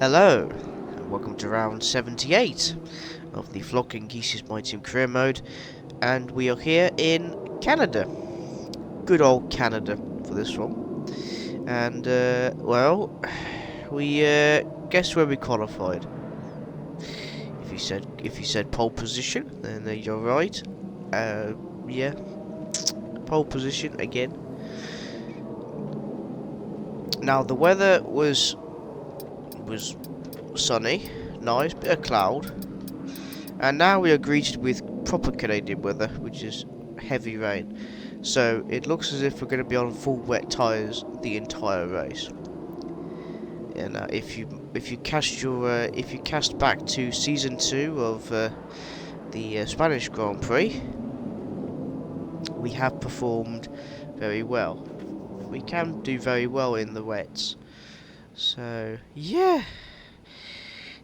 Hello, and welcome to round 78 of the Flocking Geese's My Team career mode, and we are here in Canada. Good old Canada for this one. And, well, we, guess where we qualified. If you said pole position, then you're right. Yeah, pole position again. Now, the weather was sunny, nice, bit of cloud. And now we are greeted with proper Canadian weather, which is heavy rain. So it looks as if we're going to be on full wet tyres the entire race. And if you cast back to season 2 of the Spanish Grand Prix, we have performed very well. We can do very well in the wets. So yeah,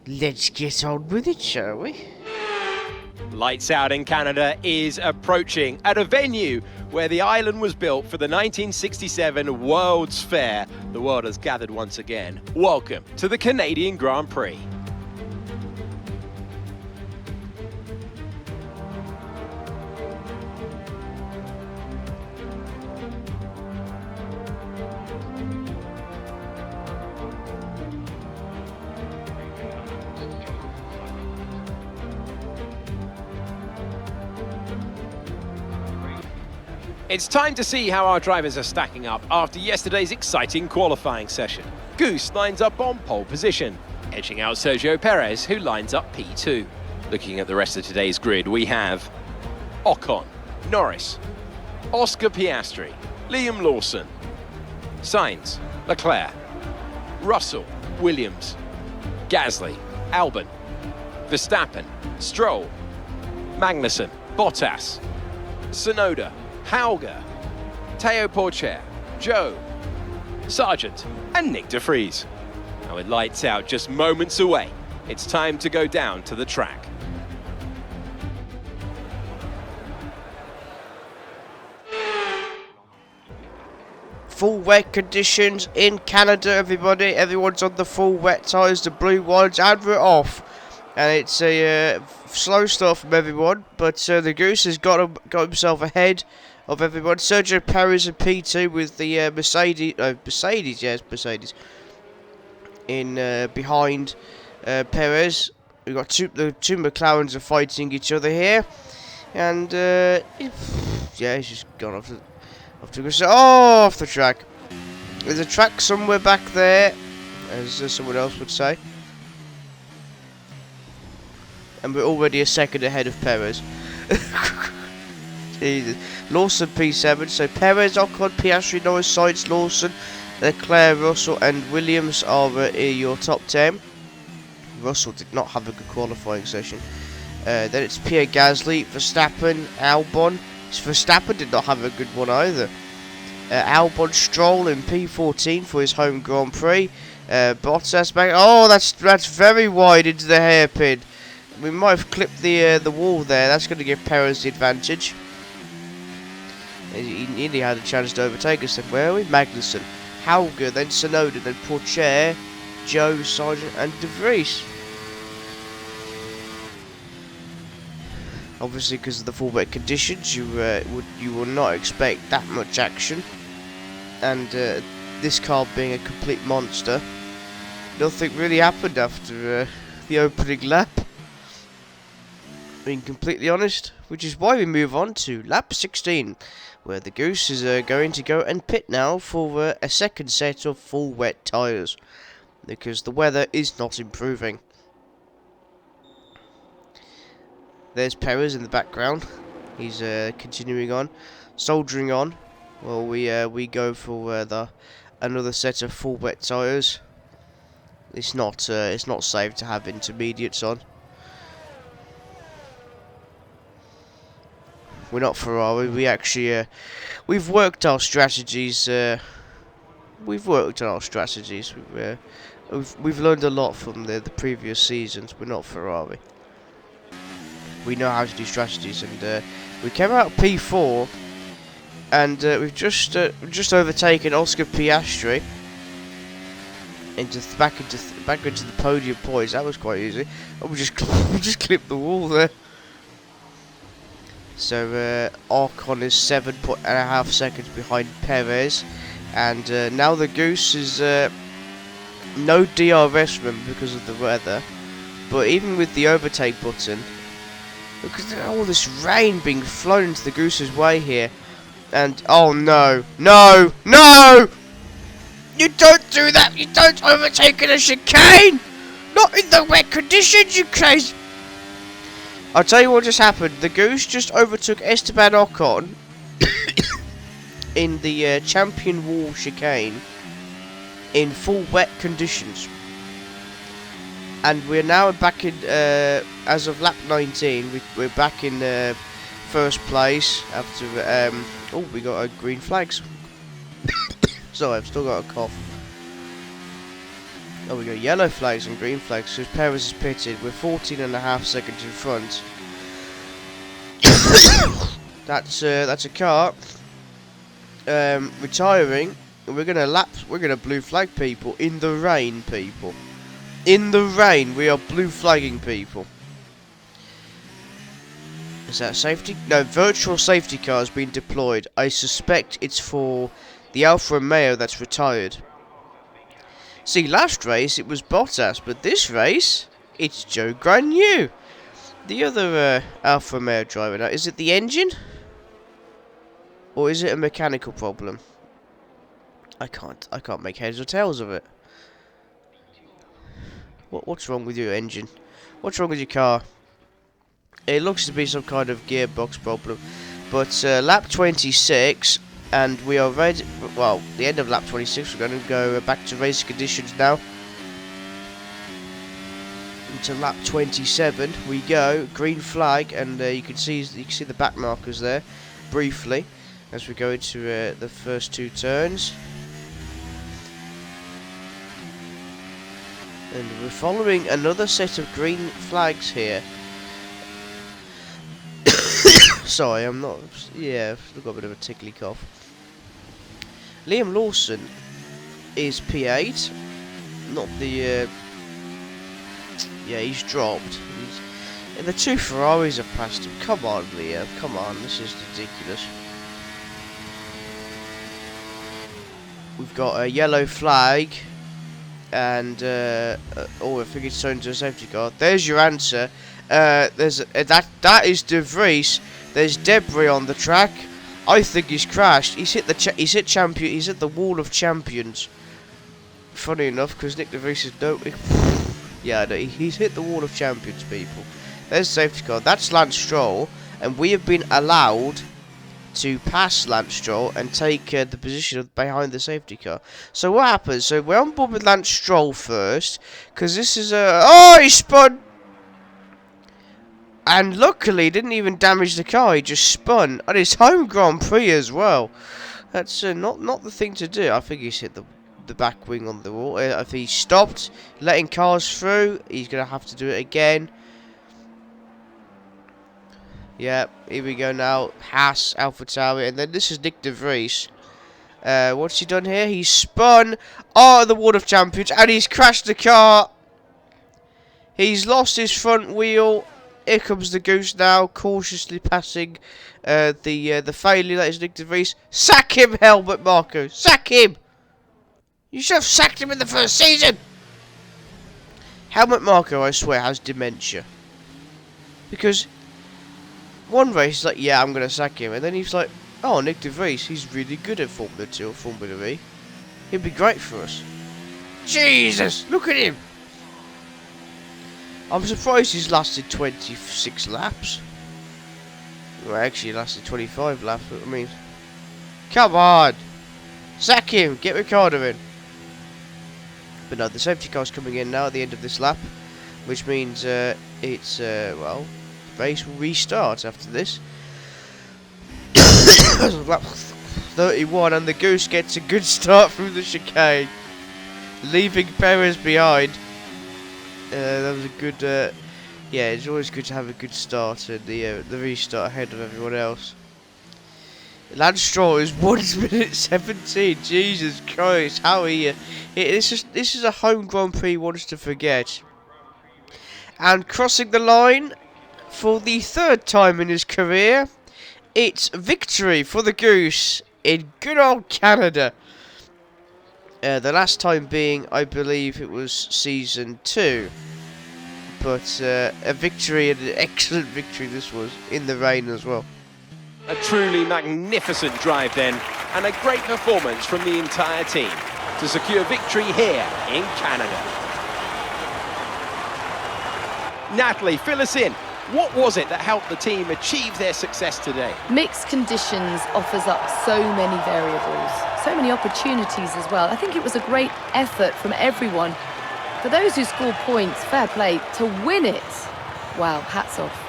let's get on with it, shall we? Lights Out in Canada is approaching at a venue where the island was built for the 1967 World's Fair. The world has gathered once again. Welcome to the Canadian Grand Prix. It's time to see how our drivers are stacking up after yesterday's exciting qualifying session. Goose lines up on pole position, edging out Sergio Perez, who lines up P2. Looking at the rest of today's grid, we have Ocon, Norris, Oscar Piastri, Liam Lawson, Sainz, Leclerc, Russell, Williams, Gasly, Albon, Verstappen, Stroll, Magnussen, Bottas, Tsunoda, Hauger, Teo Porcher, Joe, Sargent, and Nick de Vries. Now with lights out just moments away, it's time to go down to the track. Full wet conditions in Canada, everybody. Everyone's on the full wet tyres, the blue ones, and we're off. And it's a slow start from everyone, but the Goose has got himself ahead of everyone. Sergio Perez in P2 with the Mercedes, in behind Perez. We've got the two McLarens are fighting each other here, and yeah, he's just gone off the track. There's a track somewhere back there, as someone else would say, and we're already a second ahead of Perez. Jesus. Lawson P7, so Perez, Ocon, Piastri, Norris, Sainz, Lawson, Leclerc, Russell and Williams are your top 10. Russell did not have a good qualifying session. Then it's Pierre Gasly, Verstappen, Albon. Verstappen did not have a good one either. Albon, Stroll in P14 for his home Grand Prix. Bottas back. Oh, that's very wide into the hairpin. We might have clipped the wall there. That's going to give Perez the advantage. He nearly had a chance to overtake us then. Where are we? Magnussen, Hauger, then Tsunoda, then Porcher, Joe, Sargent and de Vries. Obviously, because of the full wet conditions, you will not expect that much action. And this car being a complete monster, nothing really happened after the opening lap. Being completely honest, which is why we move on to lap 16, where the Goose is going to go and pit now for a second set of full wet tyres, because the weather is not improving. There's Perez in the background. He's continuing on, soldiering on. Well, we go for another set of full wet tyres. It's not safe to have intermediates on. We're not Ferrari. We actually we've worked our strategies. We've worked on our strategies. We've learned a lot from the previous seasons. We're not Ferrari. We know how to do strategies, and we came out P4, and we've just overtaken Oscar Piastri. back into the podium points. That was quite easy. We just clipped the wall there. So Ocon is 7.5 seconds behind Perez, and now the Goose is no DRS room because of the weather. But even with the overtake button, look at all this rain being flown into the Goose's way here. And oh no, no, no! You don't do that! You don't overtake in a chicane! Not in the wet conditions, you crazy! I'll tell you what just happened. The Goose just overtook Esteban Ocon in the Champion Wall chicane in full wet conditions. And we're now back in, as of lap 19, we're back in first place after, oh, we got green flags. Sorry, I've still got a cough. Oh, we got yellow flags and green flags because Perez is pitted. We're 14.5 seconds in front. That's a car retiring. And we're gonna blue flag people in the rain, people. In the rain, we are blue flagging people. Is that safety? No, virtual safety car has been deployed. I suspect it's for the Alfa Romeo that's retired. See, last race it was Bottas, but this race it's Joe Granu, the other Alfa Romeo driver. Now, is it the engine, or is it a mechanical problem? I can't make heads or tails of it. What's wrong with your engine? What's wrong with your car? It looks to be some kind of gearbox problem. But lap 26, and we are ready. Well, the end of lap 26. We're going to go back to race conditions now. Into lap 27 we go. Green flag, and you can see the back markers there briefly as we go into the first two turns. And we're following another set of green flags here. Sorry, I'm not. Yeah, I've got a bit of a tickly cough. Liam Lawson is P8. Not the. Yeah, he's dropped. And the two Ferraris have passed him. Come on, Liam. Come on, this is ridiculous. We've got a yellow flag. And oh, I think it's turned to a safety car. There's your answer. There's that is De Vries. There's debris on the track. I think he's crashed. He's hit the wall of champions. Funny enough, because Nick De Vries is yeah, no, he's hit the wall of champions, people. There's the safety car. That's Lance Stroll, and we have been allowed to pass Lance Stroll and take the position behind the safety car. So what happens? So we're on board with Lance Stroll first, because this is a... Oh, he spun! And luckily, he didn't even damage the car, he just spun. And his home Grand Prix as well. That's not the thing to do. I think he's hit the back wing on the wall. If he stopped letting cars through, he's going to have to do it again. Yeah, here we go now. Haas, AlphaTauri, and then this is Nick De Vries. What's he done here? He's spun out of the Wall of Champions, and he's crashed the car. He's lost his front wheel. Here comes the Goose now, cautiously passing the failure that is Nick De Vries. Sack him, Helmut Marko. Sack him. You should have sacked him in the first season. Helmut Marko, I swear, has dementia. Because one race, he's like, yeah, I'm going to sack him. And then he's like, oh, Nick De Vries, he's really good at Formula 2 or Formula E. He'd be great for us. Jesus, look at him. I'm surprised he's lasted 26 laps. Well, actually, he lasted 25 laps, but I mean... Come on! Sack him! Get Ricciardo in! But no, the safety car's coming in now at the end of this lap. Which means it's, well... the race will restart after this. Lap 31, and the Goose gets a good start from the chicane. Leaving Perez behind. That was a good, yeah, it's always good to have a good start and the restart ahead of everyone else. Lance Stroll is 1 minute 17. Jesus Christ, how are you? This is a home Grand Prix he wants to forget. And crossing the line for the 3rd time in his career, it's victory for the Goose in good old Canada. The last time being, I believe it was season 2. But a victory, and an excellent victory this was, in the rain as well. A truly magnificent drive then, and a great performance from the entire team to secure victory here in Canada. Natalie, fill us in. What was it that helped the team achieve their success today? Mixed conditions offers up so many variables, so many opportunities as well. I think it was a great effort from everyone. For those who scored points, fair play. To win it, wow, hats off.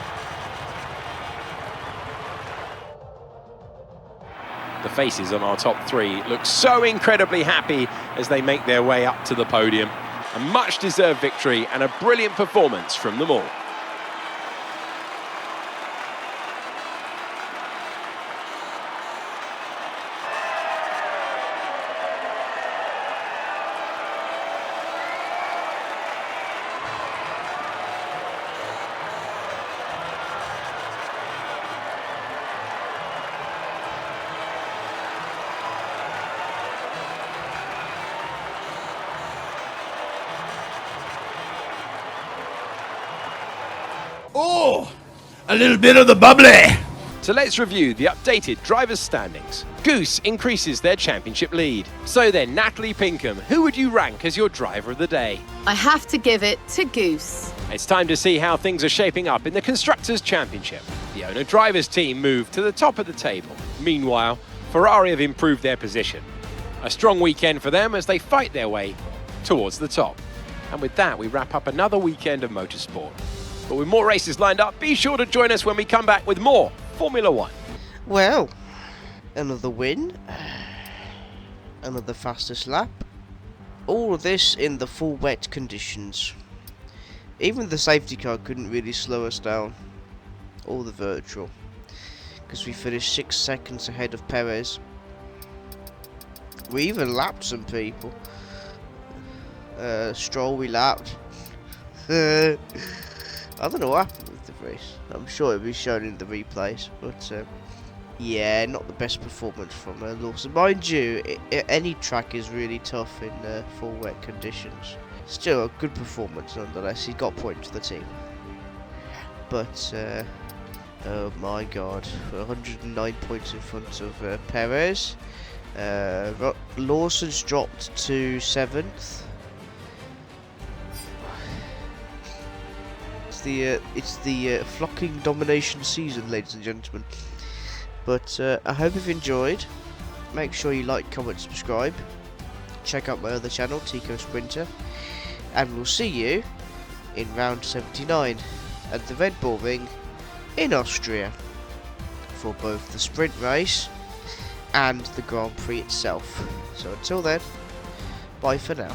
The faces on our top 3 look so incredibly happy as they make their way up to the podium. A much-deserved victory and a brilliant performance from them all. Oh, a little bit of the bubbly. So let's review the updated drivers' standings. Goose increases their championship lead. So then, Natalie Pinkham, who would you rank as your driver of the day? I have to give it to Goose. It's time to see how things are shaping up in the Constructors' Championship. The owner-drivers team moved to the top of the table. Meanwhile, Ferrari have improved their position. A strong weekend for them as they fight their way towards the top. And with that, we wrap up another weekend of motorsport. But with more races lined up, be sure to join us when we come back with more Formula One. Well, another win, another fastest lap, all of this in the full wet conditions. Even the safety car couldn't really slow us down, or the virtual, because we finished 6 seconds ahead of Perez. We even lapped some people. Stroll we lapped. I don't know what happened with the race. I'm sure it'll be shown in the replays, but yeah, not the best performance from Lawson. Mind you, any track is really tough in full wet conditions. Still a good performance nonetheless. He got points for the team. But, oh my god, 109 points in front of Perez. Lawson's dropped to 7th. It's the flocking domination season, ladies and gentlemen. But I hope you've enjoyed. Make sure you like, comment, subscribe. Check out my other channel, Tico Sprinter. And we'll see you in round 79 at the Red Bull Ring in Austria for both the sprint race and the Grand Prix itself. So until then, bye for now.